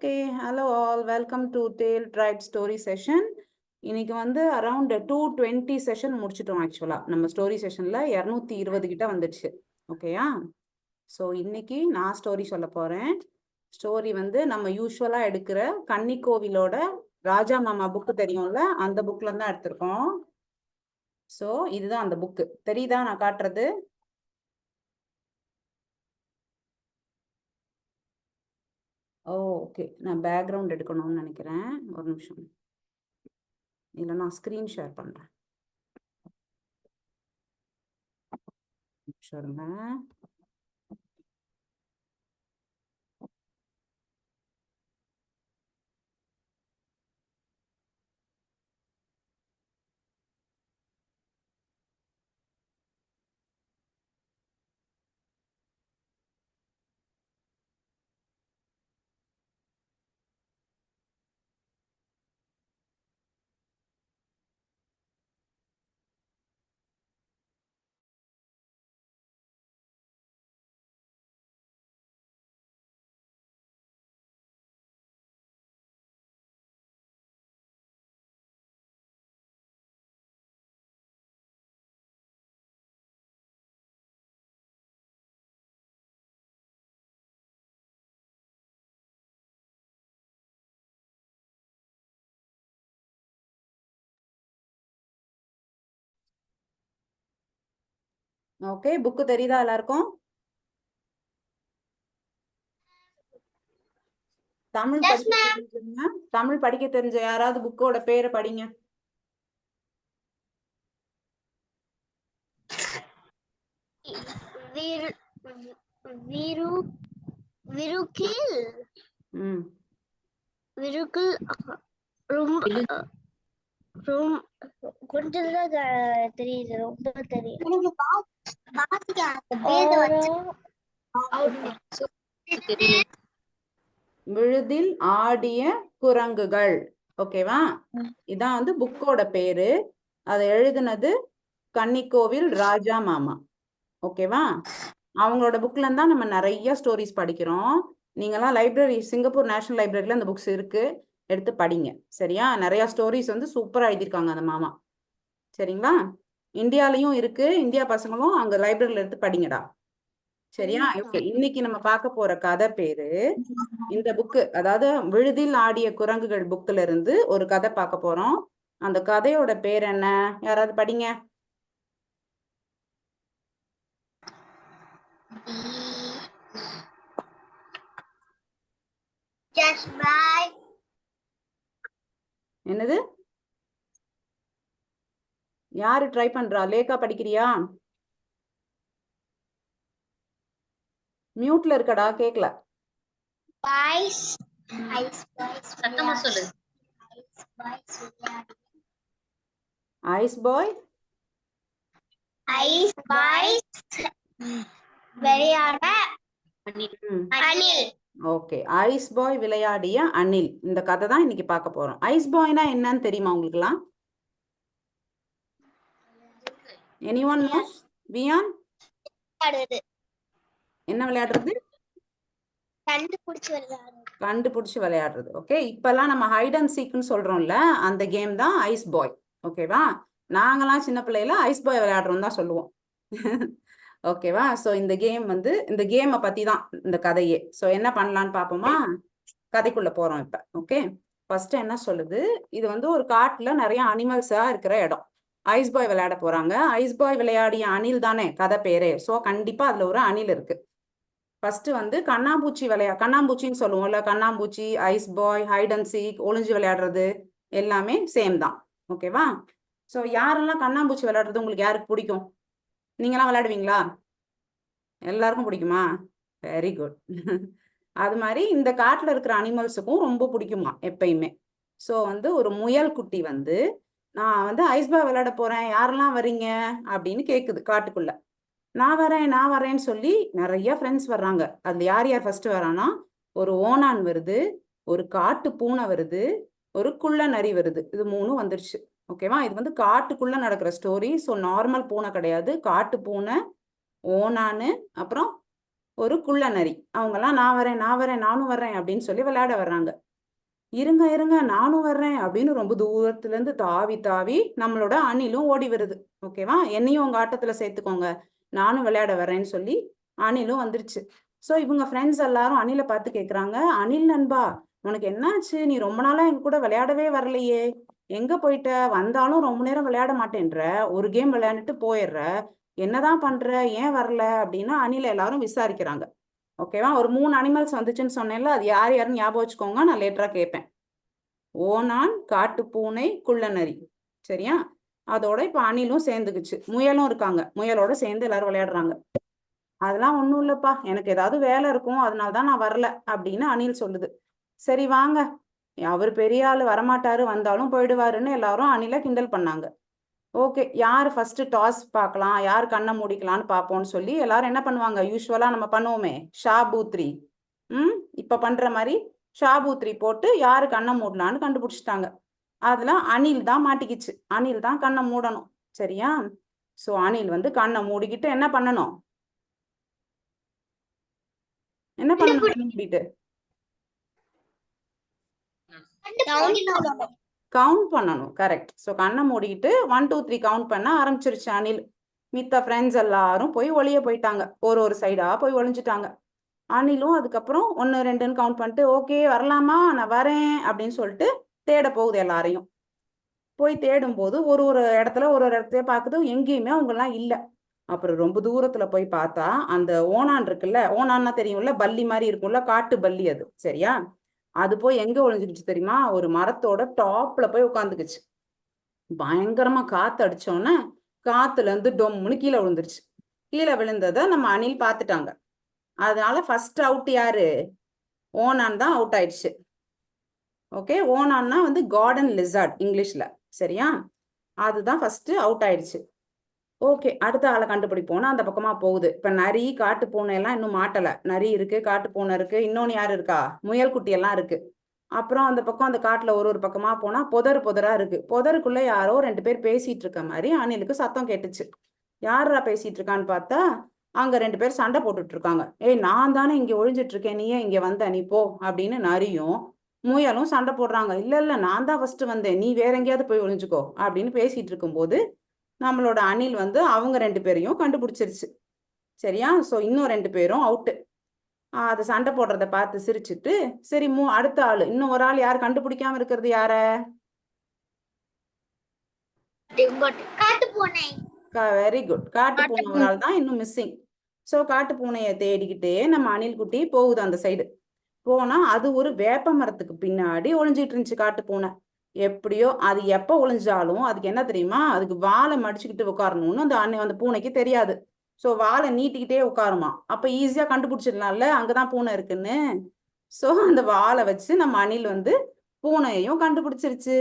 Okay, hello all, welcome to tale tribe story session. இன்னைக்கு வந்து around 220 session முடிச்சிட்டோம். ஆக்சுவலாக நம்ம ஸ்டோரி செஷனில் 220 கிட்ட வந்துடுச்சு. ஓகேயா? ஸோ இன்னைக்கு நான் ஸ்டோரி சொல்ல போகிறேன். ஸ்டோரி வந்து நம்ம யூஸ்வலாக எடுக்கிற கன்னிக்கோவிலோட ராஜா மாமா புக்கு தெரியும்ல, அந்த புக்கில் தான் எடுத்திருக்கோம். ஸோ இதுதான் அந்த புக்கு. தெரியுதா நான் காட்டுறது? ஓகே, நான் பேக்ரவுண்ட் எடுக்கணும்னு நினைக்கிறேன். ஒரு நிமிஷம், இல்லை நான் ஸ்க்ரீன் ஷேர் பண்ணுறேன். சொல்லுங்க. ஓகே, புக்கு தெரியுதா எல்லாருக்கும்? தமிழ் படிக்க தெரிஞ்சவங்க, தமிழ் படிக்க தெரிஞ்ச யாராவது புக்கோட பேரை படிங்க. கொஞ்சம் தெரியுது, ரொம்ப தெரியும். விழுதில் ஆடிய குரங்குகள். ஓகேவா? இதான் வந்து புக்கோட பேரு. அதை எழுதுனது கன்னிக்கோவில் ராஜா மாமா. ஓகேவா? அவங்களோட புக்ல தான் நம்ம நிறைய ஸ்டோரிஸ் படிக்கிறோம். நீங்கெல்லாம் லைப்ரரி, சிங்கப்பூர் நேஷனல் லைப்ரரியில அந்த புக்ஸ் இருக்கு, எடுத்து படிங்க. சரியா? நிறைய ஸ்டோரிஸ் வந்து சூப்பரா எழுதியிருக்காங்க அந்த மாமா. சரிங்களா? இந்தியாலையும் இருக்கு, இந்தியா பசங்களும் அங்க லைப்ரரியில எடுத்து படிங்கடா. சரியா? ஓகே, இன்னைக்கு நம்ம பார்க்க போற கதை பேரு, இந்த புக்கு, அதாவது விழுதில் ஆடிய குரங்குகள் புக்ல இருந்து ஒரு கதை பார்க்க போறோம். அந்த கதையோட பேர் என்ன? யாராவது படிங்க. என்னது? யாரு ட்ரை பண்றா? லேக்கா படிக்கிறியா? மியூட்ல இருக்கடா, கேக்கல. ஐஸ் பாய் விளையாட ஓகே, ஐஸ் பாய் விளையாடிய அணில். இந்த கதை தான் இன்னைக்கு பார்க்க போறோம். ஐஸ் பாய்னா என்னன்னு தெரியுமா உங்களுக்குலாம்? Anyone nose? வியான், என்ன விளையாடுறது? கண்டுபிடிச்சு விளையாடுறது. ஓகே, இப்பெல்லாம் நம்ம ஹைட் அண்ட் சீக்னு சொல்றோம்ல, அந்த கேம் தான் ஐஸ் பாய். ஓகேவா? நாங்கெல்லாம் சின்ன பிள்ளையில ஐஸ் பாய் விளையாடுறோம் தான் சொல்லுவோம். ஓகேவா? ஸோ இந்த கேம் வந்து, இந்த கேமை பத்தி தான் இந்த கதையே. ஸோ என்ன பண்ணலான்னு பார்ப்போமா? கதைக்குள்ள போறோம் இப்ப. ஓகே, ஃபர்ஸ்ட் என்ன சொல்லுது, இது வந்து ஒரு காட்டுல நிறைய அனிமல்ஸா இருக்கிற இடம். ஐஸ் பாய் விளையாட போறாங்க. ஐஸ் பாய் விளையாடிய அணில் தானே கதை பேரே. ஸோ கண்டிப்பா அதுல ஒரு அணில் இருக்கு. ஃபர்ஸ்ட் வந்து கண்ணாம்பூச்சி கண்ணாம்பூச்சின்னு சொல்லுவோம்ல, கண்ணாம்பூச்சி, ice boy, hide and seek, ஒளிஞ்சு விளையாடுறது எல்லாமே சேம் தான். ஓகேவா? ஸோ யாரெல்லாம் கண்ணாம்பூச்சி விளையாடுறது உங்களுக்கு யாருக்கு பிடிக்கும்? நீங்களாம் விளையாடுவீங்களா? எல்லாருக்கும் பிடிக்குமா? Very good. அது மாதிரி இந்த காட்டுல இருக்கிற அனிமல்ஸுக்கும் ரொம்ப பிடிக்குமா எப்பயுமே. ஸோ வந்து ஒரு முயல் குட்டி வந்து, நான் வந்து ஐஸ் பாய் விளையாட போறேன், யாரெல்லாம் வரீங்க அப்படின்னு கேக்குது காட்டுக்குள்ள. நான் வரேன்னு சொல்லி நிறைய ஃப்ரெண்ட்ஸ் வர்றாங்க. அதுல யார் யார் ஃபர்ஸ்ட் வரானா, ஒரு ஓணான் வருது, ஒரு காட்டு பூனை வருது, ஒரு குள்ள நரி வருது. இது மூணும் வந்துருச்சு. ஓகேவா? இது வந்து காட்டுக்குள்ள நடக்கிற ஸ்டோரி. ஸோ நார்மல் பூனை கிடையாது, காட்டு பூனை, ஓணானு, அப்புறம் ஒரு குள்ள நரி. அவங்கெல்லாம் நான் வரேன் நான் வரேன் நானும் வர்றேன் அப்படின்னு சொல்லி விளையாட வர்றாங்க. இருங்க இருங்க நானும் வர்றேன் அப்படின்னு ரொம்ப தூரத்துல இருந்து தாவி தாவி நம்மளோட அணிலும் ஓடி வருது. ஓகேவா? என்னையும் உங்க ஆட்டத்துல சேர்த்துக்கோங்க, நானும் விளையாட வர்றேன்னு சொல்லி அணிலும் வந்துருச்சு. ஸோ இவங்க ஃப்ரெண்ட்ஸ் எல்லாரும் அணிலை பார்த்து கேட்குறாங்க, அணில் நண்பா உனக்கு என்னாச்சு? நீ ரொம்ப நாளா எங்க கூட விளையாடவே வரலையே, எங்க போயிட்ட? வந்தாலும் ரொம்ப நேரம் விளையாட மாட்டேன்ற, ஒரு கேம் விளையாண்டுட்டு போயிடுற, என்னதான் பண்ற, ஏன் வரல அப்படின்னு அணில எல்லாரும் விசாரிக்கிறாங்க. ஓகேவா? ஒரு 3 அனிமல்ஸ் வந்துச்சுன்னு சொன்னேன்ல, அது யார் யாருன்னு ஞாபகம் வச்சுக்கோங்க, நான் லேட்டரா கேட்பேன். ஓணான், காட்டு பூனை, குள்ளநரி. சரியா? அதோட இப்ப அணிலும் சேர்ந்துக்குச்சு, முயலும் இருக்காங்க, முயலோட சேர்ந்து எல்லாரும் விளையாடுறாங்க. அதெல்லாம் ஒண்ணும் இல்லப்பா, எனக்கு ஏதாவது வேலை இருக்கும், அதனாலதான் நான் வரல அப்படின்னு அணில் சொல்லுது. சரி வாங்க, அவர் பெரிய ஆளு, வரமாட்டாரு, வந்தாலும் போயிடுவாருன்னு எல்லாரும் அணில கிண்டல் பண்ணாங்க. ஓகே, யார் ஃபர்ஸ்ட் டாஸ் பார்க்கலாம், யார் கண்ணை மூடிக்கலான்னு பார்ப்போம்னு சொல்லி எல்லாரும் என்ன பண்ணுவாங்க, யூஸ்வலா நம்ம பண்ணுவோமே, ஷாபூத்ரி. இப்ப பண்ற மாதிரி ஷாபூத்ரி போட்டு யாரு கண்ணை மூடலான்னு கண்டுபிடிச்சிட்டாங்க. அதுல அணில் தான் மாட்டிக்கிச்சு, அணில் தான் கண்ணை மூடணும். சரியா? சோ அணில் வந்து கண்ணை மூடிக்கிட்டு என்ன பண்ணணும், என்ன பண்ணணும் கண்ணை மூடிட்டு? கவுண்ட் பண்ணணும். கரெக்ட். ஸோ கண்ணை மூடிக்கிட்டு 1 2 3 கவுண்ட் பண்ண ஆரம்பிச்சிருச்சு அணில். மித்த ஃப்ரெண்ட்ஸ் எல்லாரும் போய் ஒளிய போயிட்டாங்க, ஒரு சைடா போய் ஒளிஞ்சிட்டாங்க. அணிலும் அதுக்கப்புறம் 1 2ன்னு கவுண்ட் பண்ணிட்டு ஓகே வரலாமா, நான் வரேன் அப்படின்னு சொல்லிட்டு தேட போகுது எல்லாரையும். போய் தேடும் போது ஒரு ஒரு இடத்துல ஒரு இடத்துல பார்க்குது, எங்கேயுமே அவங்கெல்லாம் இல்லை. அப்புறம் ரொம்ப தூரத்துல போய் பார்த்தா அந்த ஓணான் இருக்குல்ல, ஓணான்னா தெரியும்ல, பல்லி மாதிரி இருக்கும்ல, காட்டு பல்லி அது. சரியா? அது போய் எங்க ஒளிஞ்சுக்கிச்சு தெரியுமா, ஒரு மரத்தோட டாப்ல போய் உட்காந்துக்குச்சு. பயங்கரமா காத்து அடிச்சோன்னே காத்துல இருந்து டொம்முன்னு கீழே விழுந்துருச்சு. கீழே விழுந்ததை நம்ம அணில் பார்த்துட்டாங்க. அதனால ஃபர்ஸ்ட் அவுட் யாரு, ஓணான் தான் அவுட் ஆயிடுச்சு. ஓகே, ஓணான்னா வந்து கார்டன் லிசார்ட் இங்கிலீஷ்ல. சரியா? அதுதான் ஃபர்ஸ்ட் அவுட் ஆயிடுச்சு. ஓகே, அடுத்த ஆளை கண்டுபிடிப்போம்னா அந்த பக்கமா போகுது. இப்ப நரி, காட்டு பூனை எல்லாம் இன்னும் மாட்டல. நரி இருக்கு, காட்டு பூனை இருக்கு, இன்னொன்னு யாரு இருக்கா, முயல் குட்டி எல்லாம் இருக்கு. அப்புறம் அந்த பக்கம் அந்த காட்டுல ஒரு ஒரு பக்கமா போனா புதரா இருக்கு. புதருக்குள்ள யாரோ 2 பேர் பேசிட்டு இருக்க மாதிரி அணிலுக்கு சத்தம் கேட்டுச்சு. யாரா பேசிட்டு இருக்கான்னு பார்த்தா அங்க 2 பேர் சண்டை போட்டுட்டு இருக்காங்க. ஏய், நான் தானே இங்க ஒழிஞ்சிட்டு இருக்கேன், நீ ஏன் இங்க வந்த, நீ போ அப்படின்னு நரியும் முயலும் சண்டை போடுறாங்க. இல்ல இல்ல, நான் தான் ஃபர்ஸ்ட் வந்தேன், நீ வேற எங்கேயாவது போய் ஒழிஞ்சுக்கோ அப்படின்னு பேசிட்டு இருக்கும்போது நம்மளோட அணில் வந்து அவங்க 2 பேரையும் கண்டுபிடிச்சிருச்சு. சரியா? சோ இன்னும் 2 பேரும் அவுட்டு. அதை சண்டை போடுறத பார்த்து சிரிச்சுட்டு சரி அடுத்த ஆளு, இன்னும் ஒரு ஆள் யார் கண்டுபிடிக்காம இருக்கிறது, யார? வெரி குட், காட்டு பூனை ஒரு ஆள் தான் இன்னும் மிஸ்ஸிங். சோ காட்டு பூனையை தேடிக்கிட்டே நம்ம அணில் குட்டி போகுது அந்த சைடு. போனா அது ஒரு வேப்ப மரத்துக்கு பின்னாடி ஒளிஞ்சிட்டு இருந்துச்சு காட்டு பூனை. எப்படியோ அது எப்ப ஒளிஞ்சாலும் அதுக்கு என்ன தெரியுமா, அதுக்கு வாழை மடிச்சுக்கிட்டு உட்காரணும்னு அந்த பூனைக்கு தெரியாது. சோ வாழை நீட்டிக்கிட்டே உட்காருமா. அப்ப ஈஸியா கண்டுபிடிச்சிடலாம்ல அங்கதான் பூனை இருக்குன்னு. சோ அந்த வாழை வச்சு நம்ம அணில் வந்து பூனையையும் கண்டுபிடிச்சிருச்சு.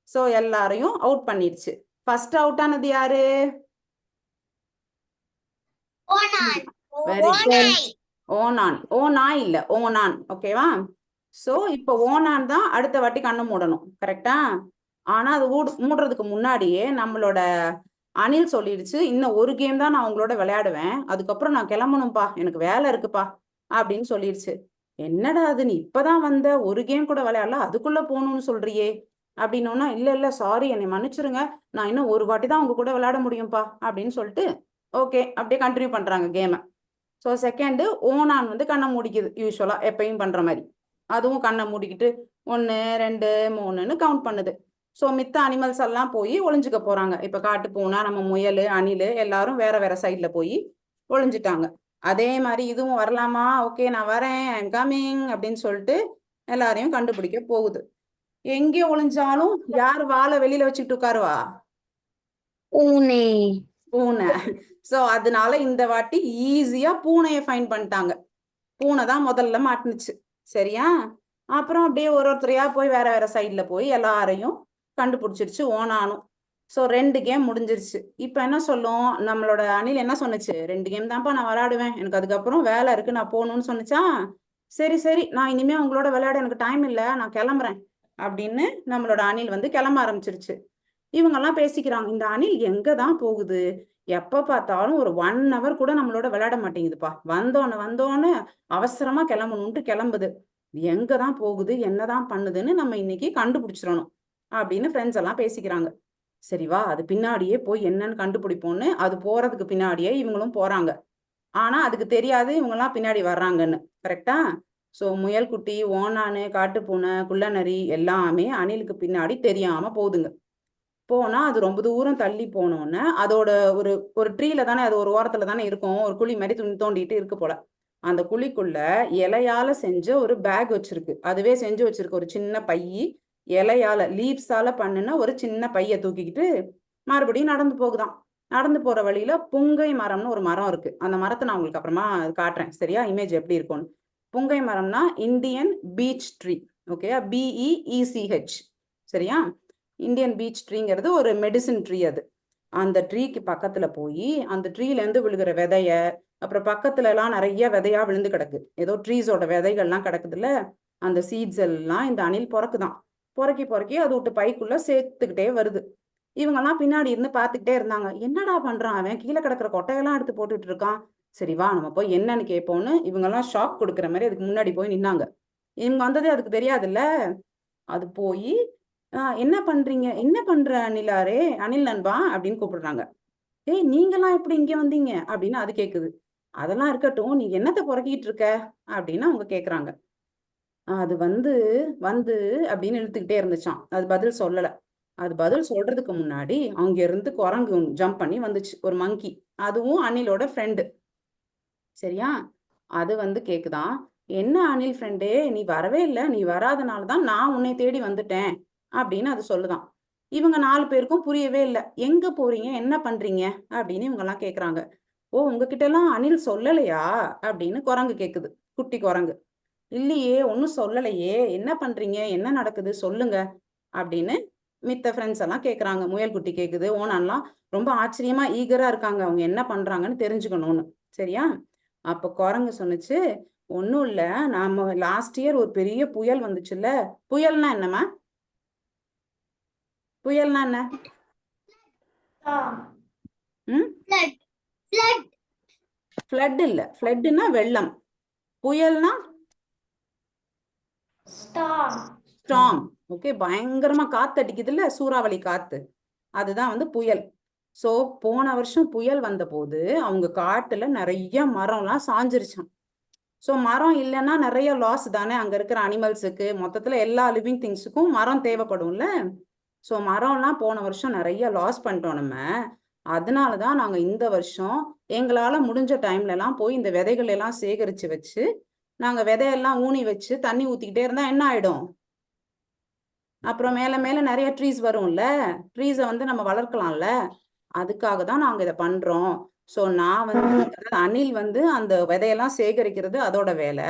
சோ எல்லாரையும் அவுட் பண்ணிடுச்சு. ஃபர்ஸ்ட் அவுட் ஆனது யாரு? வெரி குட், ஓணான். ஓநாய் இல்ல, ஓணான். ஓகேவா? சோ இப்ப ஓணான் தான் அடுத்த வாட்டி கண்ணை மூடணும். கரெக்டா? ஆனா அது மூடுறதுக்கு முன்னாடியே நம்மளோட அணில் சொல்லிடுச்சு, இன்னும் ஒரு கேம் தான் நான் உங்களோட விளையாடுவேன், அதுக்கப்புறம் நான் கிளம்பணும்ப்பா, எனக்கு வேலை இருக்குப்பா அப்படின்னு சொல்லிடுச்சு. என்னடா அது, நீ இப்பதான் வந்த, ஒரு கேம் கூட விளையாடல, அதுக்குள்ள போகணும்னு சொல்றியே அப்படின்னோன்னா, இல்ல இல்ல சாரி, என்னை மன்னிச்சிருங்க, நான் இன்னும் ஒரு வாட்டி தான் உங்க கூட விளையாட முடியும்ப்பா அப்படின்னு சொல்லிட்டு ஓகே அப்படியே கண்டினியூ பண்றாங்க கேமை. ஸோ செகண்ட் ஓணான் வந்து கண்ணை மூடிக்குது, யூஸ்வலா எப்பயும் பண்ற மாதிரி. அதுவும் கண்ணை மூடிக்கிட்டு 1 2 3ன்னு கவுண்ட் பண்ணுது. ஸோ மித்த அனிமல்ஸ் எல்லாம் போய் ஒளிஞ்சுக்க போறாங்க. இப்ப காட்டு பூனை, நம்ம முயல், அணில் எல்லாரும் வேற வேற சைட்ல போய் ஒளிஞ்சுட்டாங்க. அதே மாதிரி இதுவும் வரலாமா, ஓகே நான் வரேன், ஐம் கமிங் அப்படின்னு சொல்லிட்டு எல்லாரையும் கண்டுபிடிக்க போகுது. எங்கே ஒளிஞ்சாலும் யார் வாழை வெளியில வச்சுக்கிட்டு உட்காருவா, பூனை. சோ அதனால இந்த வாட்டி ஈஸியா பூனையை ஃபைண்ட் பண்ணிட்டாங்க. பூனை தான் முதல்ல மாட்டுனுச்சு. சரியா? அப்புறம் அப்படியே ஒருத்தரையா போய் வேற வேற சைட்ல போய் எல்லாரையும் கண்டுபிடிச்சிருச்சு ஓணானும். சோ 2 கேம் முடிஞ்சிருச்சு. இப்ப என்ன சொல்லும் நம்மளோட அணில், என்ன சொன்னுச்சு, 2 கேம் தான்ப்பா நான் விளையாடுவேன், எனக்கு அதுக்கப்புறம் வேலை இருக்கு, நான் போகணும்னு சொன்னுச்சா. சரி சரி, நான் இனிமே உங்களோட விளையாட எனக்கு டைம் இல்லை, நான் கிளம்புறேன் அப்படின்னு நம்மளோட அணில் வந்து கிளம்ப ஆரம்பிச்சிருச்சு. இவங்கெல்லாம் பேசிக்கிறாங்க, இந்த அணில் எங்க தான் போகுது, எப்ப பார்த்தாலும் ஒரு 1 ஹவர் கூட நம்மளோட விளையாட மாட்டேங்குதுப்பா, வந்தோன்னு அவசரமா கிளம்பணும்ட்டு கிளம்புது, எங்க தான் போகுது, என்னதான் பண்ணுதுன்னு நம்ம இன்னைக்கு கண்டுபிடிச்சிடணும் அப்படின்னு ஃப்ரெண்ட்ஸ் எல்லாம் பேசிக்கிறாங்க. சரி வா, அது பின்னாடியே போய் என்னன்னு கண்டுபிடிப்போம்னு அது போறதுக்கு பின்னாடியே இவங்களும் போறாங்க. ஆனா அதுக்கு தெரியாது இவங்கெல்லாம் பின்னாடி வர்றாங்கன்னு. கரெக்டா? சோ முயல்குட்டி, ஓணானு, காட்டுப்பூனை, குள்ளநரி எல்லாமே அணிலுக்கு பின்னாடி தெரியாம போகுதுங்க. போனா அது ரொம்ப தூரம் தள்ளி போனோன்னே அதோட ஒரு ஒரு ட்ரீல தானே, அது ஒரு ஓரத்துல தானே இருக்கும், ஒரு குழி மாதிரி தோண்டிட்டு இருக்கு போல. அந்த குழிக்குள்ள இலையால செஞ்ச ஒரு பேக் வச்சிருக்கு, அதுவே செஞ்சு வச்சிருக்கு ஒரு சின்ன பை, இலையால லீவ்ஸால பண்ணுன ஒரு சின்ன பைய தூக்கிக்கிட்டு மறுபடியும் நடந்து போகுதாம். நடந்து போற வழியில புங்கை மரம்னு ஒரு மரம் இருக்கு, அந்த மரத்தை நான் உங்களுக்கு அப்புறமா காட்டுறேன் சரியா, இமேஜ் எப்படி இருக்கும்னு. புங்கை மரம்னா இந்தியன் பீச் ட்ரீ, ஓகேயா, BEECH சரியா. இந்தியன் பீச் ட்ரீங்கிறது ஒரு மெடிசின் ட்ரீ. அது அந்த ட்ரீக்கு பக்கத்துல போய் அந்த ட்ரீல இருந்து விழுகிற விதைய, அப்புறம் பக்கத்துல எல்லாம் நிறைய விதையா விழுந்து கிடக்கு, ஏதோ ட்ரீஸோட விதைகள்லாம் கிடக்குதுல்ல, அந்த சீட்ஸ் எல்லாம் இந்த அணில் பொறக்குதான். பொறக்கி அது விட்டு பைக்குள்ள சேர்த்துக்கிட்டே வருது. இவங்கெல்லாம் பின்னாடி இருந்து பார்த்துக்கிட்டே இருந்தாங்க, என்னடா பண்றான் அவன், கீழே கிடக்குற கொட்டையெல்லாம் எடுத்து போட்டுட்டு இருக்கான், சரி வா நம்ம போய் என்னன்னு கேட்போம்னு இவங்கெல்லாம் ஷாக் கொடுக்குற மாதிரி அதுக்கு முன்னாடி போய் நின்னாங்க. இவங்க வந்ததே அதுக்கு தெரியாதுல்ல. அது போய் என்ன பண்றீங்க, என்ன பண்ற அணிலாரே, அணில் நண்பா அப்படின்னு கூப்பிடுறாங்க. ஏய் நீங்கெல்லாம் எப்படி இங்க வந்தீங்க அப்படின்னு அது கேக்குது. அதெல்லாம் இருக்கட்டும், நீ என்னத்தை புறக்கிட்டு இருக்க அப்படின்னு அவங்க கேக்குறாங்க. அது வந்து வந்து அப்படின்னு இழுத்துக்கிட்டே இருந்துச்சான், அது பதில் சொல்லல. அது பதில் சொல்றதுக்கு முன்னாடி அங்க இருந்து குரங்கு ஜம்ப் பண்ணி வந்துச்சு, ஒரு மங்கி, அதுவும் அணிலோட ஃப்ரெண்டு சரியா. அது வந்து கேக்குதான், என்ன அணில் ஃப்ரெண்டே நீ வரவே இல்லை, நீ வராதனாலதான் நான் உன்னை தேடி வந்துட்டேன் அப்படின்னு அது சொல்லுதான். இவங்க 4 பேருக்கும் புரியவே இல்லை, எங்க போறீங்க, என்ன பண்றீங்க அப்படின்னு இவங்க எல்லாம் கேக்குறாங்க. ஓ உங்ககிட்ட எல்லாம் அணில் சொல்லலையா அப்படின்னு குரங்கு கேக்குது, குட்டி குரங்கு. இல்லையே ஒன்னும் சொல்லலையே, என்ன பண்றீங்க, என்ன நடக்குது சொல்லுங்க அப்படின்னு மித்த ஃப்ரெண்ட்ஸ் எல்லாம் கேக்குறாங்க. முயல்குட்டி கேக்குது, ஓனான்லாம் ரொம்ப ஆச்சரியமா ஈகரா இருக்காங்க, அவங்க என்ன பண்றாங்கன்னு தெரிஞ்சுக்கணும்னு சரியா. அப்ப குரங்கு சொன்னுச்சு, ஒன்னும் இல்ல, நாம லாஸ்ட் இயர் ஒரு பெரிய புயல் வந்துச்சுல்ல, புயல்னா என்னம்மா, புயல்னா என்ன, ஃப்ளட் இல்ல, ஃப்ளட்னா வெள்ளம், புயல்னா ஸ்டார்ம். ஓகே, பயங்கரமா காத்து அடிக்குதுல்ல, சூறாவளி காத்து, அதுதான் வந்து புயல். சோ போன வருஷம் புயல் வந்த போது அவங்க காட்டுல நிறைய மரம்லாம் சாஞ்சிருச்சான். ஸோ மரம் இல்லைன்னா நிறைய லாஸ் தானே அங்க இருக்கிற அனிமல்ஸுக்கு, மொத்தத்துல எல்லா லிவிங் திங்ஸுக்கும் மரம் தேவைப்படும்ல. ஸோ மரம்லாம் போன வருஷம் நிறைய லாஸ் பண்ணிட்டோம் நம்ம. அதனாலதான் நாங்க இந்த வருஷம் எங்களால முடிஞ்ச டைம்ல எல்லாம் போய் இந்த விதைகள் எல்லாம் சேகரிச்சு வச்சு, நாங்க விதையெல்லாம் ஊனி வச்சு தண்ணி ஊத்திக்கிட்டே இருந்தா என்ன ஆயிடும், அப்புறம் மேல மேல நிறைய ட்ரீஸ் வரும்ல, ட்ரீஸை வந்து நம்ம வளர்க்கலாம்ல, அதுக்காக தான் நாங்க இதை பண்றோம். ஸோ நான் வந்து அணில் வந்து அந்த விதையெல்லாம் சேகரிக்கிறது அதோட வேலை,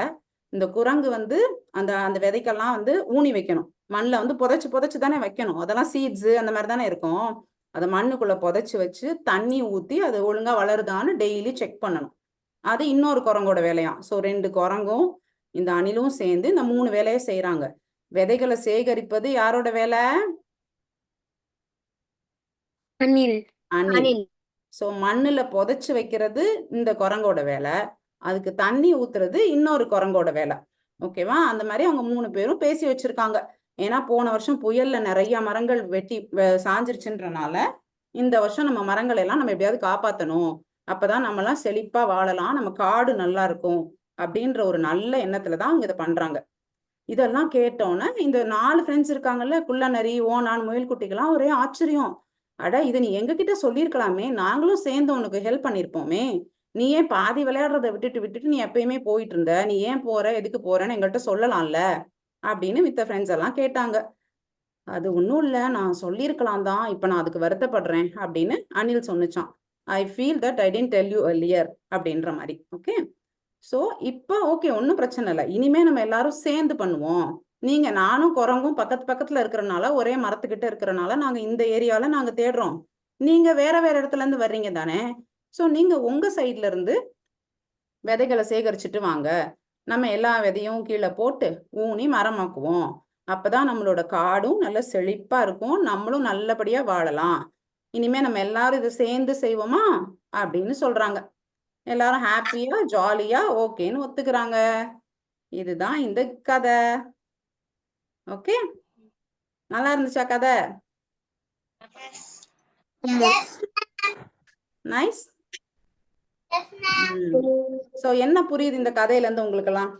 இந்த குரங்கு வந்து அந்த அந்த விதைக்கெல்லாம் வந்து ஊனி வைக்கணும், மண்ணில் வந்து புதைச்சு புதைச்சு தானே வைக்கணும், அதெல்லாம் சீட்ஸு அந்த மாதிரி தானே இருக்கும், அதை மண்ணுக்குள்ள புதைச்சு வச்சு தண்ணி ஊற்றி அது ஒழுங்கா வளருதான்னு டெய்லி செக் பண்ணணும். அது இன்னொரு குரங்கோட வேலையாம். ஸோ 2 குரங்கும் இந்த அணிலும் சேர்ந்து இந்த 3 வேலையை செய்யறாங்க. விதைகளை சேகரிப்பது யாரோட வேலை, அணில். அணில். சோ மண்ணுல புதைச்சு வைக்கிறது இந்த குரங்கோட வேலை, அதுக்கு தண்ணி ஊத்துறது இன்னொரு குரங்கோட வேலை. ஓகேவா, அந்த மாதிரி அவங்க 3 பேரும் பேசி வச்சிருக்காங்க. ஏன்னா போன வருஷம் புயல்ல நிறைய மரங்கள் வெட்டி சாஞ்சிருச்சுன்றனால இந்த வருஷம் நம்ம மரங்கள் எல்லாம் நம்ம எப்படியாவது காப்பாத்தணும், அப்பதான் நம்ம எல்லாம் செழிப்பா வாழலாம், நம்ம காடு நல்லா இருக்கும் அப்படின்ற ஒரு நல்ல எண்ணத்துலதான் அவங்க இதை பண்றாங்க. இதெல்லாம் கேட்டோன்னே இந்த 4 ஃப்ரெண்ட்ஸ் இருக்காங்கல்ல, குள்ளநரி, ஓணான், முயல்குட்டிக்கெல்லாம் ஒரே ஆச்சரியம். அட இதை நீ எங்ககிட்ட சொல்லியிருக்கலாமே, நாங்களும் சேர்ந்து உனக்கு ஹெல்ப் பண்ணிருப்போமே, நீ ஏன் பாதி விளையாடுறதை விட்டுட்டு நீ எப்பயுமே போயிட்டு இருந்த, நீ ஏன் போற, எதுக்கு போறேன்னு எங்கள்கிட்ட சொல்லலாம்ல அப்படின்னு மித்த ஃப்ரெண்ட்ஸ் எல்லாம் கேட்டாங்க. அது ஒன்றும் இல்லை, நான் சொல்லியிருக்கலாம் தான், இப்போ நான் அதுக்கு வருத்தப்படுறேன் அப்படின்னு அனில் சொன்னிச்சான். I feel that I didn't tell you earlier அப்படின்ற மாதிரி. ஓகே, ஸோ இப்போ ஓகே ஒன்றும் பிரச்சனை இல்லை, இனிமே நம்ம எல்லாரும் சேர்ந்து பண்ணுவோம். நீங்க நானும் குரங்கும் பக்கத்துல இருக்கிறனால, ஒரே மரத்துக்கிட்ட இருக்கிறனால நாங்க இந்த ஏரியால நாங்க தேடுறோம், நீங்க வேற வேற இடத்துல இருந்து வர்றீங்க தானே, ஸோ நீங்க உங்க சைட்ல இருந்து விதைகளை சேகரிச்சுட்டு வாங்க, நம்ம எல்லா விதையும் கீழே போட்டு ஊனி மரமாக்குவோம் அப்பதான் நம்மளோட காடும் நல்ல செழிப்பா இருக்கும், நம்மளும் நல்லபடியா வாழலாம். இனிமே நம்ம எல்லாரும் இதை சேர்ந்து செய்வோமா அப்படின்னு சொல்றாங்க. எல்லாரும் ஹாப்பியா ஜாலியா ஓகேன்னு ஒத்துக்கிறாங்க. இதுதான் இந்த கதை. ஓகே, நல்லா இருந்துச்சா கதை? நைஸ். சோ என்ன புரியுது இந்த கதையில இருந்து உங்களுக்கு எல்லாம்?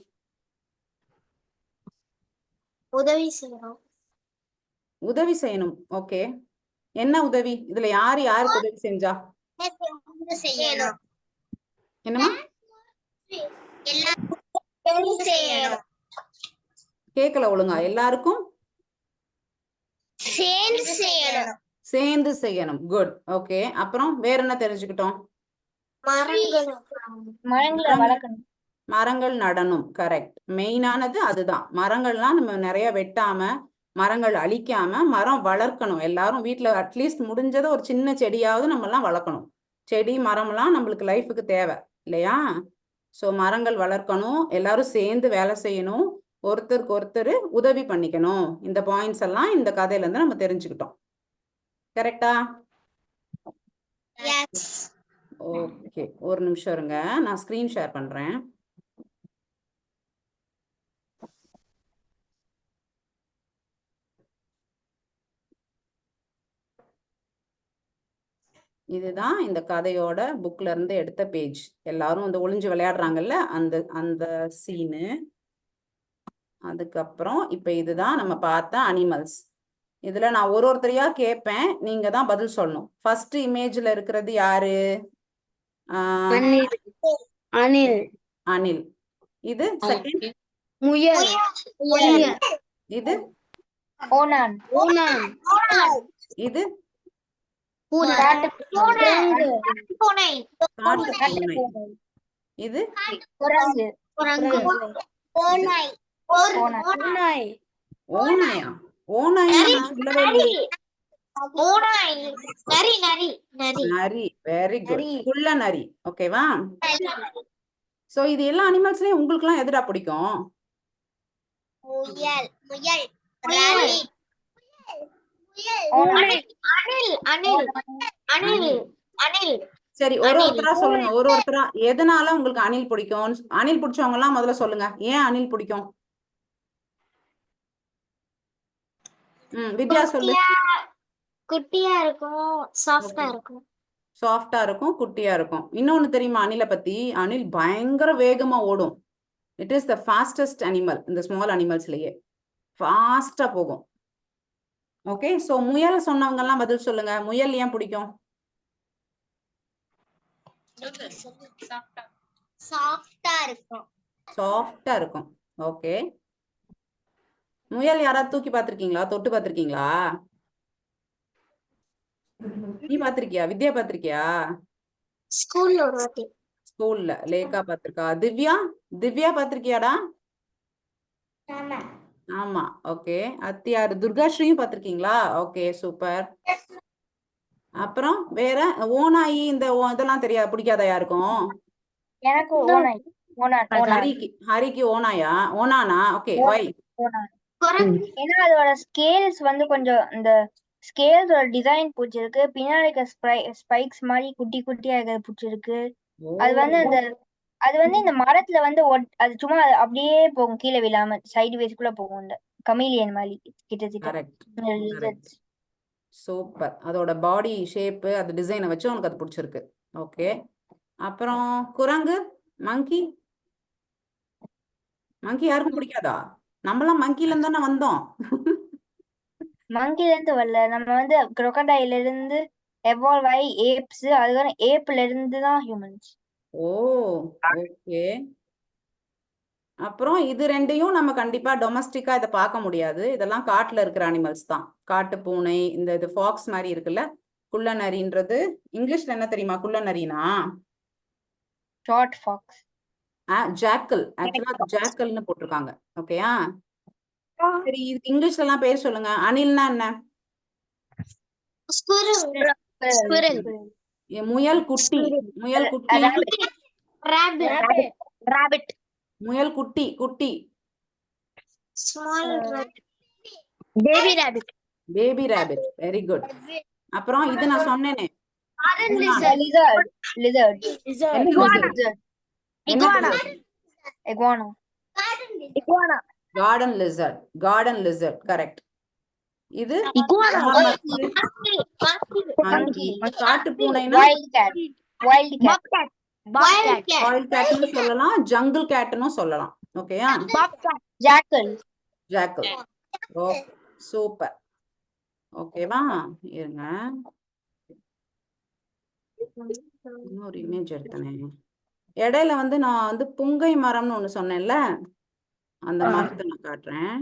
உதவி செய்யணும். உதவி செய்யணும். ஓகே, என்ன உதவி? இதுல யாரு யாருக்கு உதவி செஞ்சா? செய்யணும். என்னமா? எல்லாரும் செய்யணும். கேட்கல ஒழுங்கா. எல்லாருக்கும் சேர்ந்து செய்யணும். சேர்ந்து செய்யணும். குட். ஓகே, அப்புறம் வேற என்ன தெரிஞ்சுக்கிட்டோம்? மரங்களை வளர்க்கணும். மரங்கள் நடணும். கரெக்ட். மெயினானது அதுதான். மரங்கள்லாம் நம்ம நிறைய வெட்டாம, மரங்கள் அழிக்காம மரம் வளர்க்கணும். எல்லாரும் வீட்டுல அட்லீஸ்ட் முடிஞ்சதை ஒரு சின்ன செடியாவது நம்ம எல்லாம் வளர்க்கணும். செடி மரம்லாம் நம்மளுக்கு லைஃபுக்கு தேவை இல்லையா? சோ மரங்கள் வளர்க்கணும், எல்லாரும் சேர்ந்து வேலை செய்யணும், ஒருத்தருக்கு ஒருத்தர் உதவி பண்ணிக்கணும். இந்த பாயிண்ட்ஸ் எல்லாம் இந்த கதையில இருந்து நம்ம தெரிஞ்சுக்கிட்டோம். கரெக்டா? ஓகே, ஒரு நிமிஷம் இருங்க, நான் ஸ்கிரீன் ஷேர் பண்றேன். இதுதான் இந்த கதையோட புக்ல இருந்து எடுத்த பேஜ். எல்லாரும் வந்து ஒளிஞ்சு விளையாடுறாங்கல்ல, அந்த அந்த சீனு. அதுக்கப்புறம் இப்ப இதுதான் நம்ம பார்த்த அனிமல்ஸ். இதுல நான் ஒருத்தரையா கேட்பேன், நீங்க தான் பதில் சொல்லணும். ஃபர்ஸ்ட் இமேஜ்ல இருக்கிறது யாரு? அணில். அணில். இது செகண்ட் முயல். இது ஓனான். இது காட்டுப்பூனை. காட்டுப்பூனை. இது குரங்கு. ஓநாயா? ஓநாயா நான் சொல்லவே இல்லையே. நரி. Very good. குள்ள நரி. ஓகேவா? சோ இது எல்லா அனிமல்ஸ்லயும் உங்களுக்கு எல்லாம் எதுடா பிடிக்கும்? சரி, ஒருத்தரா சொல்லுங்க. ஒருத்தரா எதனால உங்களுக்கு அணில் பிடிக்கும்? அணில் பிடிச்சவங்க எல்லாம் முதல்ல சொல்லுங்க, ஏன் அணில் பிடிக்கும்? வித்யா சொல்லு. குட்டியா இருக்கும், சாஃப்டா இருக்கும். சாஃப்டா இருக்கும், குட்டியா இருக்கும். இன்னொன்னு தெரியுமா அணிலை பத்தி? அணில் பயங்கர வேகமா ஓடும். It is the fastest animal இந்த ஸ்மால் அனிமல்ஸ்லயே. ஃபாஸ்டா போகும். ஓகே, சோ முயல் சொன்னவங்க எல்லாம் பதில் சொல்லுங்க. முயல் ஏன் பிடிக்கும்? சாஃப்டா இருக்கும். ஓகே, முயல் யாராவது தூக்கி பாத்திருக்கீங்களா? தொட்டு பாத்திருக்கீங்களா? நீ பாத்திருக்கியா? வித்யா பாத்திருக்கியா? ஸ்கூல்ல ஒரு வாட்டி. ஸ்கூல்ல. லேக்கா பாத்திருக்கா? திவ்யா? திவ்யா பாத்திருக்கியாடா? ஆமா. ஓகே, அத்தியாரு துர்காஸ்ரீயும் பாத்திருக்கீங்களா? Okay, super. அப்புறம் வேற ஓநாயி இந்த இதெல்லாம் தெரியாது, பிடிக்காதா யாருக்கும்? எனக்கு ஓனாய். ஹரிக்கு ஓநாயா? ஓனானா? ஓகே, வை. ஏன்னா அதோட ஸ்கேல்ஸ் வந்து கொஞ்சம் இந்த ஸ்கேல்ஸோட டிசைன் பிடிச்சிருக்கு. பின்னாடி ஸ்பைக்ஸ் மாதிரி குட்டி குட்டியா இருக்கிறது பிடிச்சிருக்கு. அது வந்து இந்த மரத்துல வந்து அது சும்மா அப்படியே போகும், கீழே விழாம சைடு வேஸ்க்குள்ள போகும். இந்த கமீலியன் மாதிரி கிட்டத்தட்ட. சூப்பர். அதோட பாடி ஷேப், அது டிசைனை வச்சு உனக்கு அது பிடிச்சிருக்கு. ஓகே, அப்புறம் குரங்கு, மங்கி. மங்கி யாருக்கும் பிடிக்காதா? நம்மளாம் மங்கில இருந்து தானே வந்தோம். மங்கில இருந்து வரல, நம்ம வந்து crocodile இருந்து எவால்வ் ஆகி ஏப்ஸ், அதுக்கப்புறம் ஏப்ல இருந்து தான் ஹியூமன்ஸ். ஓ, ஓகே. அப்புறம் இது ரெண்டையும் நம்ம கண்டிப்பா டொமஸ்டிக்கா இதை பார்க்க முடியாது. இதெல்லாம் காட்டுல இருக்கிற அனிமல்ஸ் தான். காட்டு பூனை, இந்த இது ஃபாக்ஸ் மாதிரி இருக்குல்ல, குள்ள நரின்றது. இங்கிலீஷ்ல என்ன தெரியுமா குள்ள நரினா? Short Fox. ஜாக்கல். ஆக்சுவலா அது ஜாக்கல்னு போட்டிருக்காங்க. ஓகேயா? சரி, இதுக்கு இங்கிலீஷ்ல எல்லாம் பேர் சொல்லுங்க. அணில்னா என்ன? முயல் குட்டி. முயல் குட்டி. முயல் குட்டி. குட்டி. Baby rabbit. Baby rabbit, very good. அப்புறம் இது நான் சொன்னேனே, lizard. lizard. என்ன lizard? என்ன lizard? Iguana. Garden lizard, garden lizard, correct. இது monkey. காட்டு பூனைனா Wild cat. Wild cat. wild catனு சொல்லலாம், jungle catனு சொல்லலாம். ஓகேயா? Jackal. jackal. ஓ சூப்பர். ஓகேவா? இருங்க, இன்னொரு இமேஜ் எடுத்தனே. இடையில வந்து நான் வந்து புங்கை மரம்னு ஒண்ணு சொன்னேன்ல, அந்த மரத்தை நான் காட்டுறேன்.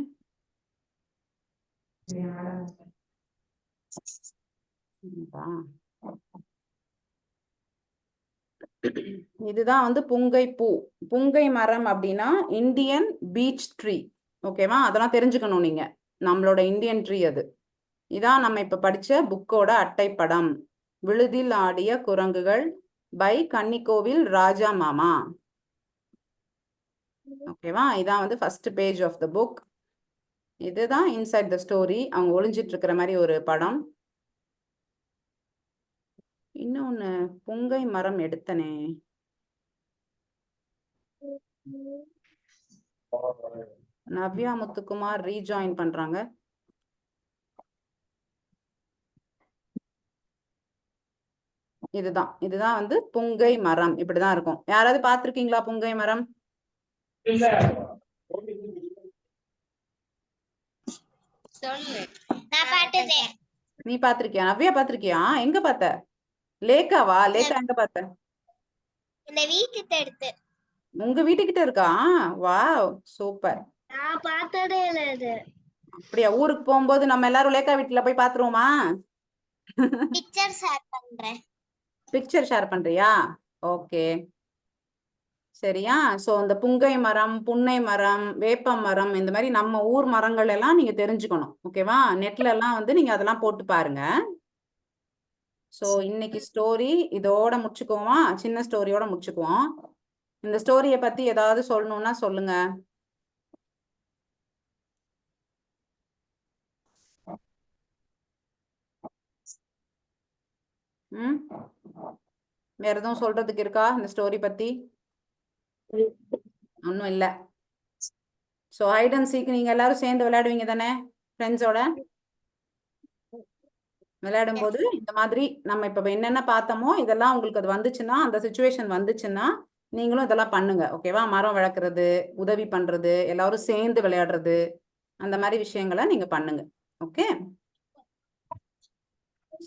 இதுதான் வந்து புங்கை பூ. புங்கை மரம் அப்படின்னா இந்தியன் பீச் ட்ரீ. ஓகேவா? அதெல்லாம் தெரிஞ்சுக்கணும் நீங்க. நம்மளோட இந்தியன் ட்ரீ அது. இதான் நம்ம இப்ப படிச்ச புக்கோட அட்டைப்படம். விழுதில் ஆடிய குரங்குகள் பை கன்னிக்கோவில் ராஜா மாமா. ஓகேவா? இதான் வந்து first page of the book. இதுதான் இன்சைட் த ஸ்டோரி. அவங்க ஒளிஞ்சிட்டு இருக்கிற மாதிரி ஒரு படம். இன்னொன்னு புங்கை மரம் எடுத்தனே, நவ்யா முத்துக்குமார் ரீஜாயின் பண்றாங்க. இதுதான் வந்து புங்கை மரம். இப்படிதான் இருக்கும். யாராவது பாத்திருக்கீங்களா புங்கை மரம்? நீ பாத்திருக்கியா? நவ்யா பாத்திருக்கியா? எங்க பார்த்த? லேக்காவா? லேக்கா எங்க பார்த்த? உங்க வீட்டுக்கிட்ட இருக்கா? Wow, super. நான் பார்த்ததே இல்ல இது. அப்படியா? ஊருக்கு போகும்போது நம்ம எல்லாரும் லேக்கா வீட்டுல போய் பாத்துருவோமா? பிக்சர் ஷேர் பண்றேன். பிக்சர் ஷேர் பண்றியா? ஓகே, சரியா? சோ இந்த புங்கை மரம், புன்னை மரம், வேப்ப மரம், இந்த மாதிரி நம்ம ஊர் மரங்கள் எல்லாம் நீங்க தெரிஞ்சுக்கணும். ஓகேவா? நெட்ல எல்லாம் வந்து நீங்க அதெல்லாம் போட்டு பாருங்க. சோ இன்னைக்கு ஸ்டோரி இதோட முடிச்சுக்குவோமா? சின்ன ஸ்டோரியோட முடிச்சுக்குவோம். இந்த ஸ்டோரிய பத்தி ஏதாவது சொல்லணும்னா சொல்லுங்க. வேற எதுவும் சொல்றதுக்கு இருக்கா இந்த ஸ்டோரி பத்தி? ஒன்னும் இல்ல. சோ ஹைட் அண்ட் சீக் நீங்க எல்லாரும் சேர்ந்து விளையாடுவீங்க தானே ஃப்ரெண்ட்ஸோட? விளையாடும் போது இந்த மாதிரி நம்ம இப்ப என்னென்ன பார்த்தோமோ இதெல்லாம் உங்களுக்கு அது வந்துச்சுன்னா, அந்த சிச்சுவேஷன் வந்துச்சுன்னா நீங்களும் இதெல்லாம் பண்ணுங்க. ஓகேவா? மரம் வளர்க்கறது, உதவி பண்றது, எல்லாரும் சேர்ந்து விளையாடுறது, அந்த மாதிரி விஷயங்களை நீங்க பண்ணுங்க. ஓகே,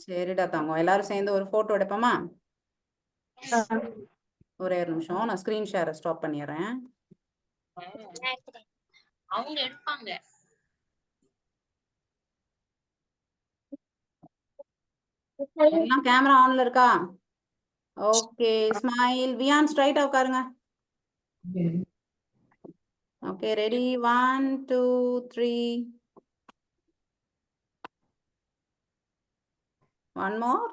சரிடா தங்கம். எல்லாரும் சேர்ந்து ஒரு போட்டோ எடுப்போமா? ஒரே ஒரு நிமிஷம், நான் ஸ்கிரீன் ஷேரை ஸ்டாப் பண்ணிடுறேன். அவங்க எடுப்பாங்க. எல்லாம் கேமரா ஆன்ல இருக்கா? Okay, smile. வியான் ஸ்ட்ரைட்டா உட்காருங்க. Okay, ready? 1 2 3. One more.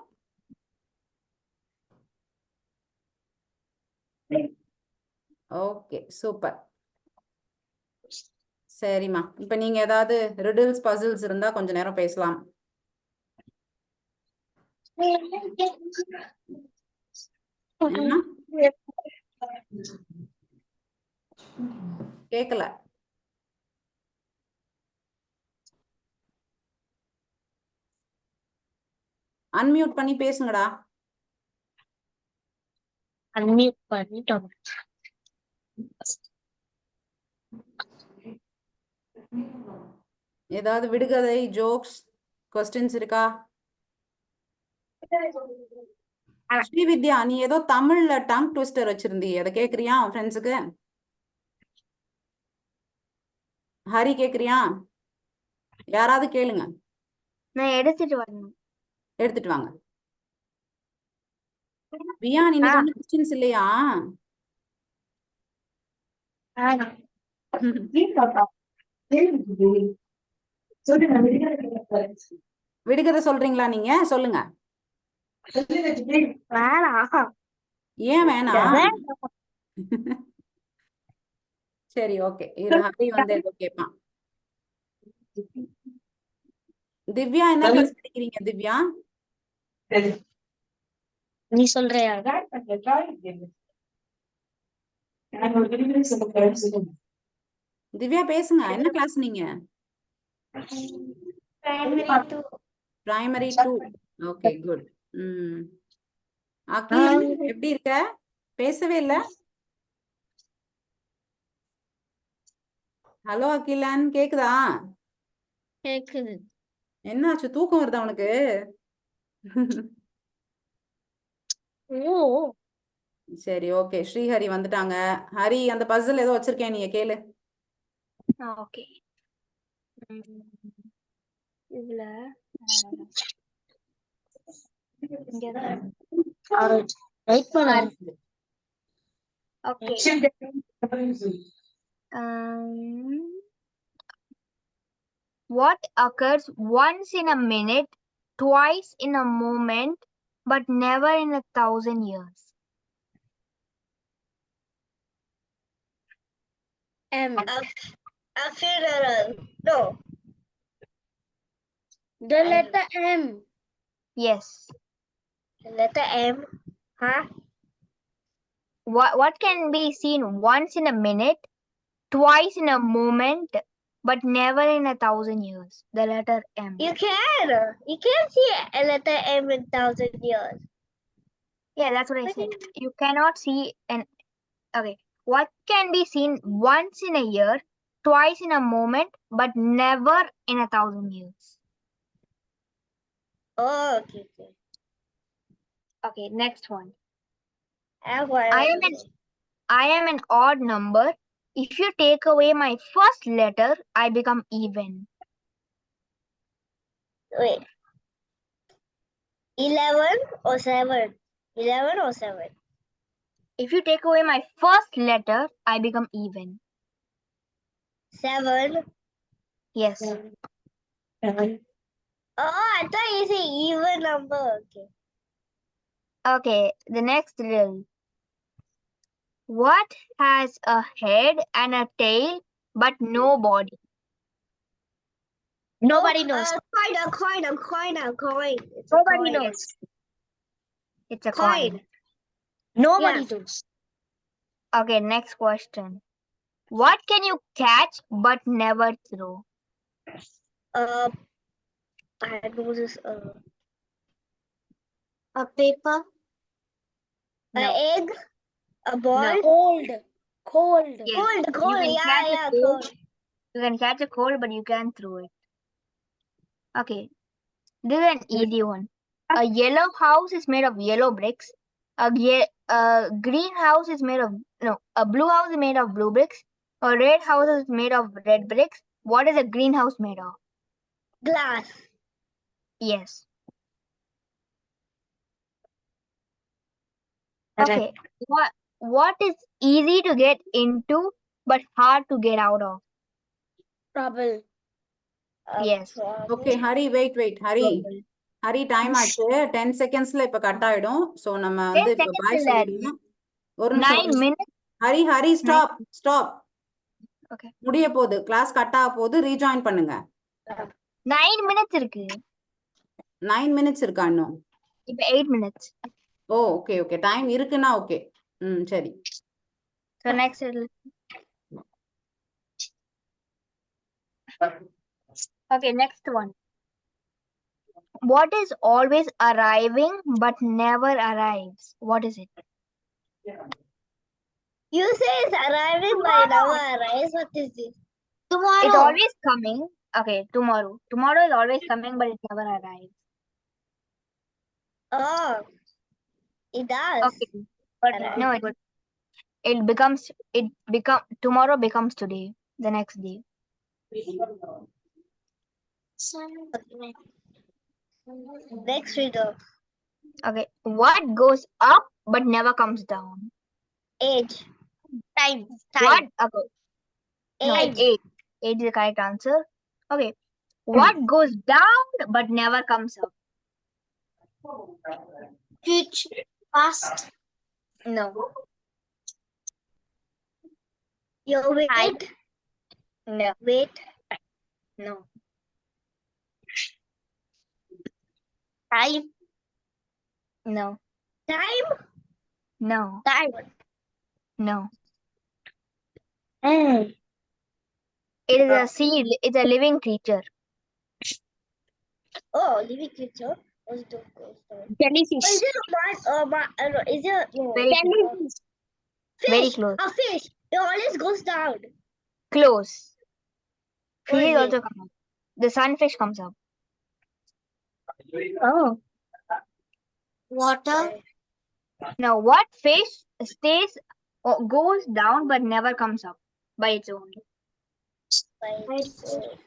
Okay, super. சரிம்மா, இப்ப நீங்க ஏதாவது ரிடில்ஸ் பசில்ஸ் இருந்தா கொஞ்ச நேரம் பேசலாம். என்ன கேக்கல? அன்மியூட் பண்ணி பேசுங்கடா. அன்மியூட் பண்ணிட்டோம். ஏதாவது விடுகதை, ஜோக்ஸ், கொஸ்டின்ஸ் இருக்கா? ஸ்ரீவித்யா, நீ ஏதோ தமிழ்ல டங் ட்விஸ்டர் வச்சிருந்தீ, அதை கேக்குறியா உன் ஃப்ரெண்ட்ஸுக்கு? ஹரி கேக்குறியா? யாராவது கேளுங்க. நான் எடுத்துட்டு வரணும். எடுத்துட்டு வாங்க. வியான், இன்னைக்கு ஒன்னும் கொஸ்டின்ஸ் இல்லையா? விடுகதை சொல்றீங்களா? நீங்க சொல்லுங்க. ஏன் வேணாம்? சரி, ஓகே. ஹரி வந்து ஏதோ கேட்பான். திவ்யா என்ன கிளாஸ் படிக்கிறீங்க திவ்யா? நீ சொல்றியா? திவ்யா பேசுங்க. என்ன கிளாஸ் நீங்க? பிரைமரி 2. Okay good. அகிலன் எப்படி இருக்க? பேசவே இல்ல. ஹலோ அகிலன், கேக்குதா? கேக்குது. என்னாச்சு, தூக்கம் வருதா உனக்கு? சரி ஓகே. ஸ்ரீஹரி வந்துட்டாங்க. ஹரி, அந்த பசில் ஏதோ வச்சிருக்கேன், நீங்க கேளு. ஓகே. இதுல ரைட் பண்ணு. Okay. What occurs once in a minute, twice in a moment, but never in 1,000 years? M. A funeral. No. The letter M. Yes. The letter M. Huh? What can be seen once in a minute, twice in a moment, but never in 1,000 years? The letter M. You can see a letter M in 1,000 years. Yeah, that's what I said. You cannot see an. Okay. What can be seen once in a year, twice in a moment, but never in 1,000 years? Oh, okay. Okay, next one. I am an odd number. If you take away my first letter, I become even. Wait. 11 or 7? 11 or 7? If you take away my first letter, I become even. 7? Yes. 7. Oh, I thought you said even number. Okay, the next riddle. What has a head and a tail, but no body? Nobody knows. Coin. Nobody knows. It's a coin. Nobody knows. Okay, next question. What can you catch but never throw? I know this. A paper. No. An egg. A ball. No. Cold. Yes. Cold. Yeah. Cold. You can catch a cold, but you can't throw it. Okay. This is an easy one. A yellow house is made of yellow bricks. A green house is made of a blue house is made of blue bricks. A red house is made of red bricks. What is a greenhouse made of? Glass. Yes. Okay. What is easy to get into but hard to get out of? Trouble. Yes. Okay Hari, wait Hari, time ஆச்சு. 10 செகண்ட்ஸ்ல இப்ப cut ஆயிடும். So நம்ம வந்து இப்ப பாய் சொல்லிடுவோம். ஒரு நிமிஷம். 9 minutes. Hari stop. Okay. முடிய போகுது, கிளாஸ் கட் ஆக போகுது. ரீஜாயின் பண்ணுங்க. 9 minutes இருக்கு. 9 மினிட்ஸ் இருக்கா இன்னும்? இப்ப 8 minutes. ஓ ஓகே. டைம் இருக்குன்னா ஓகே. சரி. So next riddle. Okay, next one. What is always arriving but never arrives? What is it? You say it's arriving but never arrives. What is this? Tomorrow. It's always coming. Okay, tomorrow. Tomorrow is always coming but it never arrives. Oh, it does. Okay, but no, tomorrow becomes today, the next day. Next riddle. Okay, what goes up but never comes down? Age. Time. What? Okay. No, age. Age is the correct answer. Okay. What goes down but never comes up? Future. Past. No. Your weight. No. Weight. No. Time. No. Time. No. Time. No. It is a seed. It's a living creature. Oh, living creature. Jellyfish. Is it is it Very close. Very fish? close. A fish. It always goes down. Close. What Fish is also comes up. The sunfish comes up. Oh. Water. Now, what fish stays or goes down but never comes up by its own?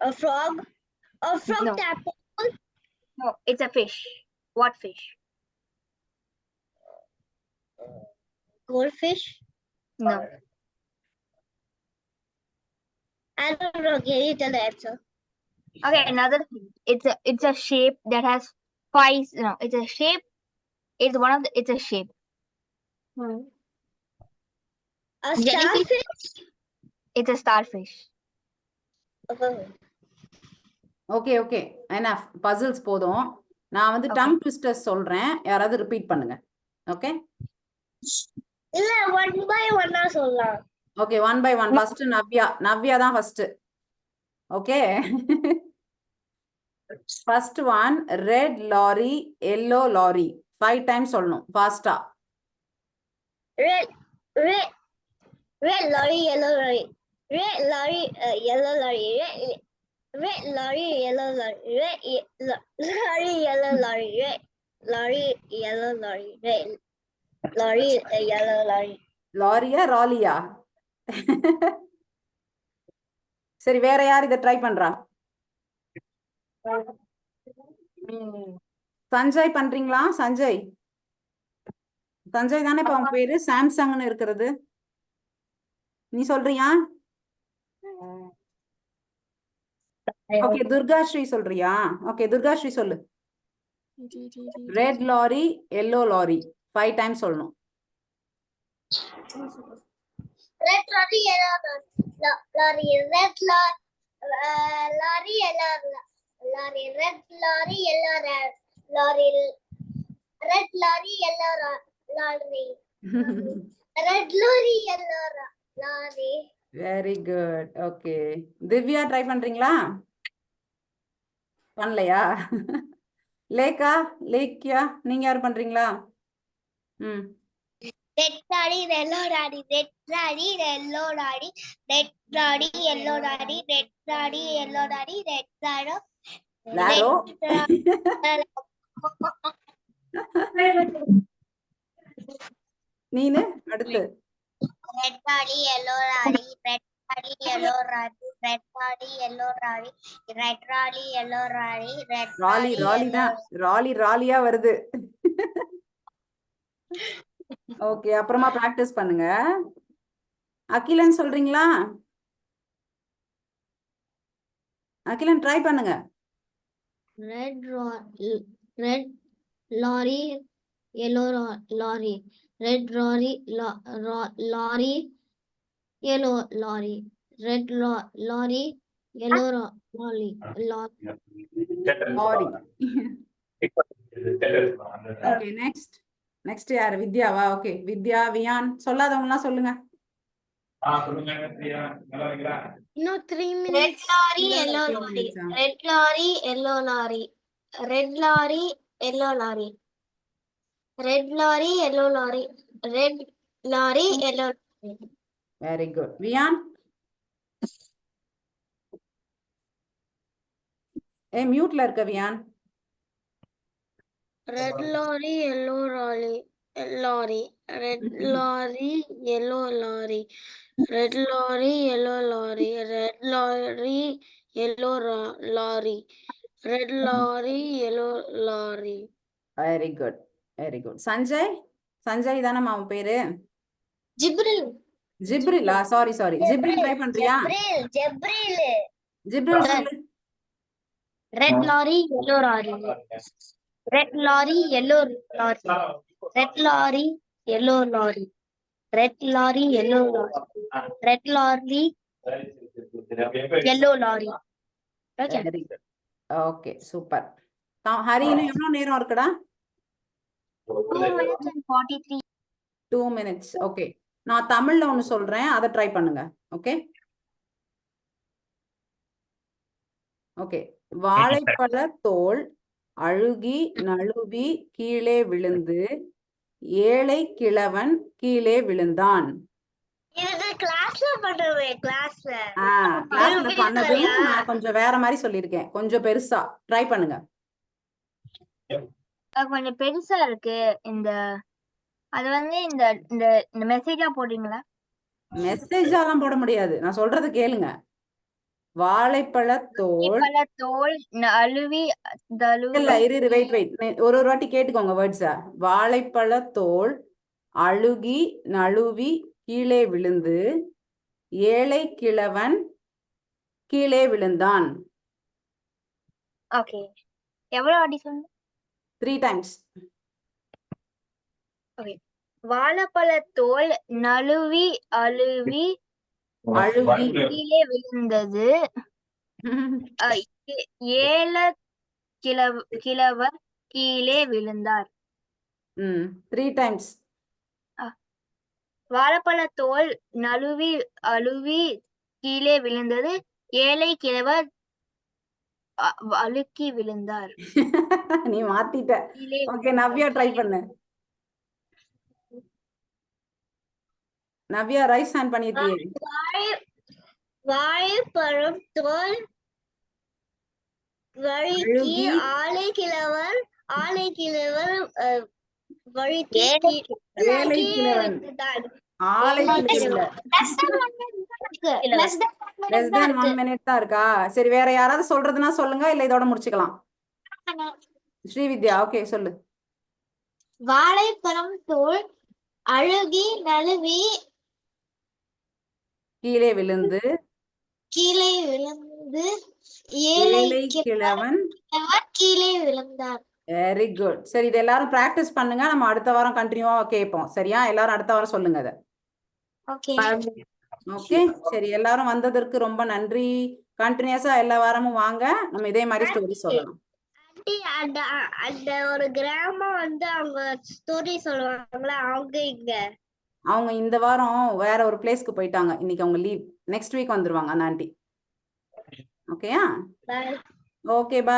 A frog. A frog No. tadpole. No, it's a fish. What fish? Goldfish. No. I don't know. Can you tell the answer? Okay, another thing. It's a shape that has five. No, it's a shape. It's one of the. It's a shape. A Jellyfish? starfish. It's a starfish. Okay okay enough puzzles போதும். நான் வந்து Okay. Tongue twisters சொல்றேன், யாராவது repeat பண்ணுங்க. Okay இல்ல one by one சொல்லலாம். Okay 1 by 1. First Navya தான் first. Okay first one red lorry yellow lorry 5 times சொல்லணும் ஃபாஸ்டா. Red lorry, yellow lorry. Red lorry, yellow lorry. Red lorry, yellow lorry. Red lorry, yellow lorry. Red lorry, yellow lorry. Red lorry, yellow lorry. லாரியா Ralliah? சரி வேற யார் இதை try பண்றா? சஞ்சய் பண்றீங்களா? சஞ்சய் தானே இப்ப உன் பேரு? சாம்சங்னு இருக்கிறது நீ சொல்றியா? ஓகே துர்காஸ்ரீ சொல்றியா? ஓகே துர்காஸ்ரீ சொல்லு. Red lorry yellow lorry 5 times சொல்லணும். Red lorry, yellow lorry. Red lorry, yellow lorry. Red lorry, yellow lorry. Red lorry, yellow lorry. Red lorry, yellow lorry. Very good. Okay Divya try பண்றீங்களா? பண்ணலையா? லேக்கியா நீங்க யார் பண்றீங்களா? Red lorry, yellow lorry. Red lorry, yellow lorry. Red lorry, yellow lorry. Red lorry, yellow lorry. Red lorry. லாரோ நீனு அடுத்து. Red lorry, yellow lorry. Red lorry, yellow lorry. Red lorry, yellow lorry. Red lorry, yellow lorry. Red ராலி lorry, தான் ராலியா வருது. Okay அப்புறமா practice பண்ணுங்க. அகிலன் சொல்றீங்களா? Akilan try பண்ணுங்க. Red lorry, yellow lorry. Red lorry, lorry, yellow lorry. Red lorry, yellow lorry. Lorry. Okay next யாரு? வித்யாவா? Okay வித்யா வியான் சொல்லாதவங்கலாம் சொல்லுங்க. இன்னும் 3 minutes. Red lorry, yellow lorry. Red lorry, yellow lorry. Red lorry, yellow lorry. Red lorry, yellow lorry. Red lorry, yellow lorry. Very good. Viyan மியூட்ல இருக்க Viyan. Red lorry, yellow lorry. Lorry. Red lorry, yellow lorry. Red lorry, yellow lorry. Red lorry, yellow lorry. Red lorry, yellow lorry. Very good very good. Sanjay தானே அவன் பேரு? ஜிப்ரிலா? Sorry ஜிப்ரில் try பண்றியா? ஜிப்ரில் சொல்லு. Red lorry, yellow lorry. Red lorry, yellow lorry. Red lorry, yellow lorry. Red lorry, yellow lorry. Red lorry, yellow lorry. Okay. Okay super. Hari இன்னும் எவ்வளவு நேரம் இருக்குடா? 2 minutes and 43. 2 minutes. Okay, நான் தமிழ்ல ஒண்ணு சொல்றேன், அதை ட்ரை பண்ணுங்க. Okay okay. வாழைப்பழ தோல் அழுகி நழுவி கீழே விழுந்து ஏழை கிழவன் கீழே விழுந்தான். இது கிளாஸ்ல பண்றவே கிளாஸ்ல. கிளாஸ்ல பண்ணது நான் கொஞ்சம் வேற மாதிரி சொல்லியிருக்கேன், கொஞ்சம் பெருசா ட்ரை பண்ணுங்க. கொஞ்சம் பெருசா இருக்கு. அது வந்து இந்த இந்த இந்த மெசேஜா போடுறீங்களா? மெசேஜாலாம் போட முடியாது, நான் சொல்றது கேளுங்க. வாழைப்பழ தோல் தோல் அழுவி இல்ல, இரு வெயிட் ஒரு வாட்டி கேட்டுக்கோங்க வேர்ட்ஸ. வாழைப்பழ தோல் அழுகி நழுவி கீழே விழுந்து ஏழை கிழவன் கீழே விழுந்தான். ஓகே, எவ்வளவு வாட்டி சொன்னீங்க? 3 times. ஓகே, வாழைப்பழ தோல் நழுவி அழுவி அழுகி கீழே விழுந்தது. ஏழை கிழவர் கீழே விழுந்தார். 3 times. வாழைப்பழ தோல் நழுவி அழுவி கீழே விழுந்தது. ஏழை கிழவர் அழுக்கி விழுந்தார். நீ மாத்திட்ட. ஓகே, நவ்யா ட்ரை பண்ணு. நவ்யா ரைஸ் ஹேண்ட் பண்ணிருக்கியே. வாழைப்பழம் தோல் வழுக்கி ஆலை கிழவர் வழுக்கி ஏழை கிழவன் ஆலை கிழவன். less than 1 minute தான் இருக்கா? சரி, வேற யாராவது சொல்றதுன்னா சொல்லுங்க, இல்ல இதோட முடிச்சுக்கலாம். ஸ்ரீவித்யா, ஓகே சொல்லு. வாழைப்பழம் தோல் அழுகி நழுவி கீழே விழுந்து ஏழை கிழவன் கீழே விழுந்தார். Very good. சரி, இது எல்லாரும் பிராக்டிஸ் பண்ணுங்க, நம்ம அடுத்த வாரம் கண்டினியூவா கேட்போம். சரியா? எல்லாரும் அடுத்த வாரம் சொல்லுங்க அதை. ஓகே ஓகே, சரி, எல்லாரும் வந்ததற்கு ரொம்ப நன்றி. கண்டினியூஸா எல்லா வாரமும் வாங்க, நம்ம இதே மாதிரி ஸ்டோரி சொல்லலாம். அந்த ஒரு கிராமம் வந்து அவங்க ஸ்டோரி சொல்லுவாங்களா, அவங்க இந்த வாரம் வேற ஒரு பிளேஸ்க்கு போயிட்டாங்க, இன்னைக்கு அவங்க லீவ். நெக்ஸ்ட் வீக் வந்துருவாங்க அந்த ஆண்டி. ஓகேயா? ஓகே, பாய்.